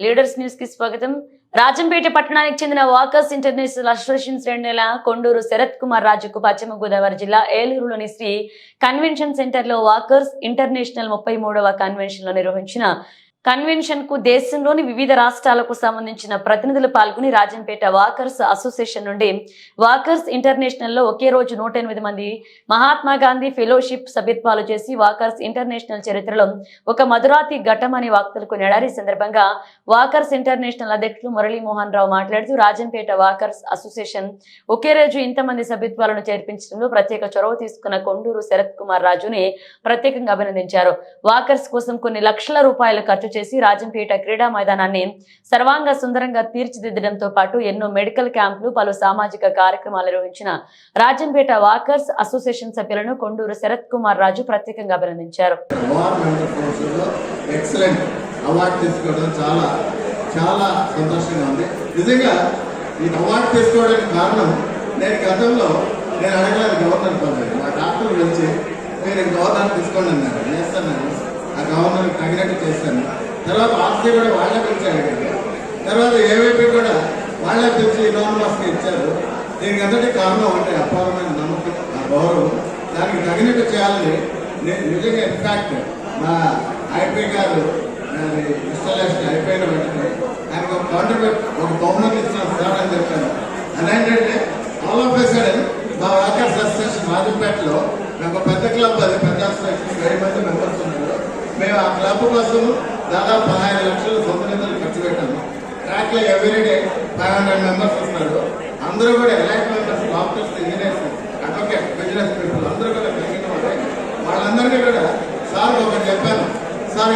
Leaders news కి స్వాగతం. రాజంపేట పట్టణానికి చెందిన వాకర్స్ ఇంటర్నేషనల్ అసోసియేషన్ శ్రేణుల కొండూరు శరత్ కుమార్ రాజుకు పశ్చిమ గోదావరి జిల్లా ఏలూరులోని శ్రీ కన్వెన్షన్ సెంటర్ లో వాకర్స్ ఇంటర్నేషనల్ 33వ కన్వెన్షన్ లో నిర్వహించిన కన్వెన్షన్ కు దేశంలోని వివిధ రాష్ట్రాలకు సంబంధించిన ప్రతినిధులు పాల్గొని రాజంపేట వాకర్స్ అసోసియేషన్ నుండి వాకర్స్ ఇంటర్నేషనల్ లో ఒకే రోజు 108 మంది మహాత్మా గాంధీ ఫెలోషిప్ సభ్యత్వాలు చేసి వాకర్స్ ఇంటర్నేషనల్ చరిత్రలో ఒక మధురాతి ఘట్టమని వార్తలకు నెడారి సందర్భంగా వాకర్స్ ఇంటర్నేషనల్ అధ్యక్షులు మురళీమోహన్ రావు మాట్లాడుతూ రాజంపేట వాకర్స్ అసోసియేషన్ ఒకే రోజు ఇంతమంది సభ్యత్వాలను చేర్పించడంలో ప్రత్యేక చొరవ తీసుకున్న కొండూరు శరత్ కుమార్ రాజుని ప్రత్యేకంగా అభినందించారు. వాకర్స్ కోసం కొన్ని లక్షల రూపాయలు ఖర్చు చేసి రాజంపేట క్రీడా మైదానాన్ని సర్వాంగ సుందరంగా తీర్చిదిద్దడంతో పాటు ఎన్నో మెడికల్ క్యాంపులు, పలు సామాజిక కార్యక్రమాలు నిర్వహించిన రాజంపేట వాకర్స్ అసోసియేషన్ సభ్యులను కొండూరు శరత్ కుమార్ రాజు ప్రత్యేకంగా అభినందించారు. అవార్డు తీసుకోవడం చాలా చాలా సంతోషంగా ఉంది. నిజంగా ఈ అవార్డు తీసుకోవడానికి కారణం నేను గతంలో అడగలేదు గవర్నర్ పదవి. మా డాక్టర్ వచ్చి మీరు గవర్నర్ తీసుకోండి అన్నారు. చేస్తాను, ఆ గవర్నర్కి తగినట్టు చేశాను. తర్వాత ఆస్తి కూడా వాళ్ళే పిలిచి అడిగారు. తర్వాత ఏవైపు కూడా వాళ్ళే పిలిచి ఇనానమస్గా ఇచ్చారు. దీనికి అంతటి కారణం అంటే అపారమైన నమ్మకం, ఆ గౌరవం. దానికి తగినట్టు చేయాలని నిజంగా ఇన్ఫాక్ట్ మా ఐపీ గారు ఇన్స్టాలేషన్ అయిపోయిన వెంటనే ఆయనకు ఒక కాంట్రిబ్యూట్ ఒక బహుమతి ఇచ్చిన సార్ అని చెప్పాను. అదేంటంటే ఆల్ ఆఫ్ ఎ సడన్ మా వాకర్స్ అసోసియేషన్ రాజంపేటలో ఒక పెద్ద క్లబ్, అది పెద్ద అసోసియేషన్ 1000 మంది మెంబర్స్ ఉన్నారు. మేము ఆ క్లబ్ కోసం దాదాపు 15 లక్షలు సొంత నిధులు ఖర్చు పెట్టాము. ట్రాక్లో ఎవ్రీడే 500 మెంబర్స్ వస్తారు. అందరూ కూడా elite members, doctors, engineers, advocate, business people అందరూ కూడా కలిగిన వాళ్ళందరికీ కూడా సార్ ఒకటి చెప్పాను. సార్